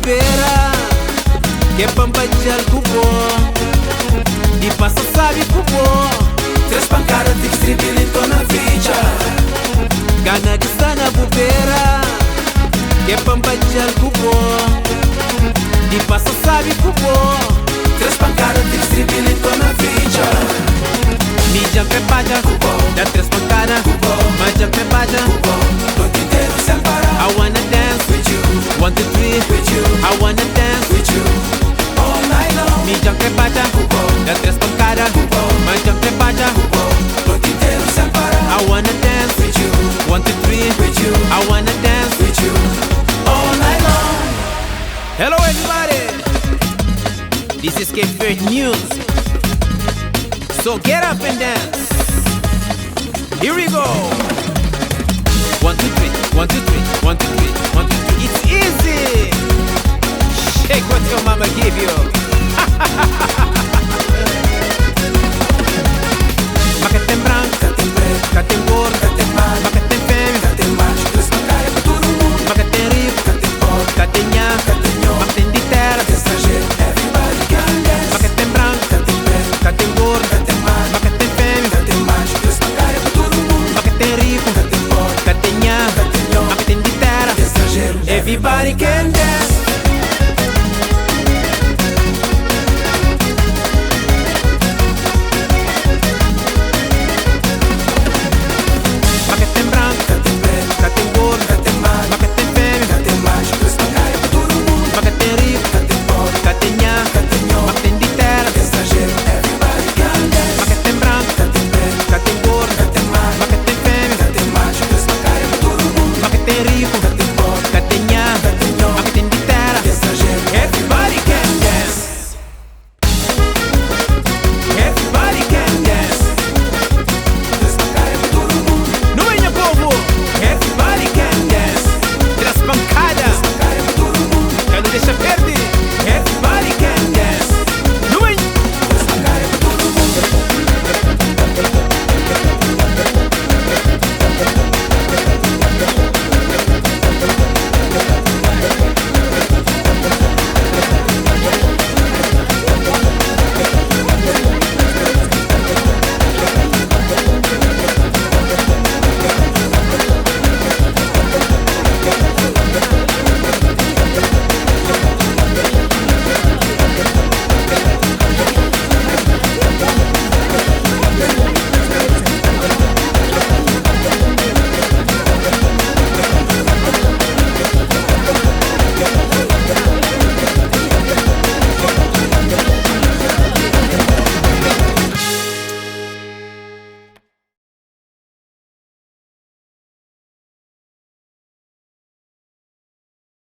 bubera, que pampajal cubo, di passa sabe cubo. Três pancadas de distribuindo na ficha. Gana que está na bubera, que pampajal cubo, di passa sabe cubo. Três pancadas de distribuindo na ficha. Mija pepaja, da três pancadas, maja pepaja, Noite inteira sem parar. I wanna dance With you, 1, 2, 3, with you, I wanna dance with you. All night long. Mija pepaja, da três pancadas, maja pepaja, Noite inteira sem parar. I wanna dance With you, 1, 2, 3, with you, I wanna dance. with you. All night long. Hello everybody, this is Cape Verde News. So get up and dance. Here we go. 1, 2, 3, 1, 2, 3, 1, 2, 3, 1, 2, 3. It's easy. Shake what your mama gave you.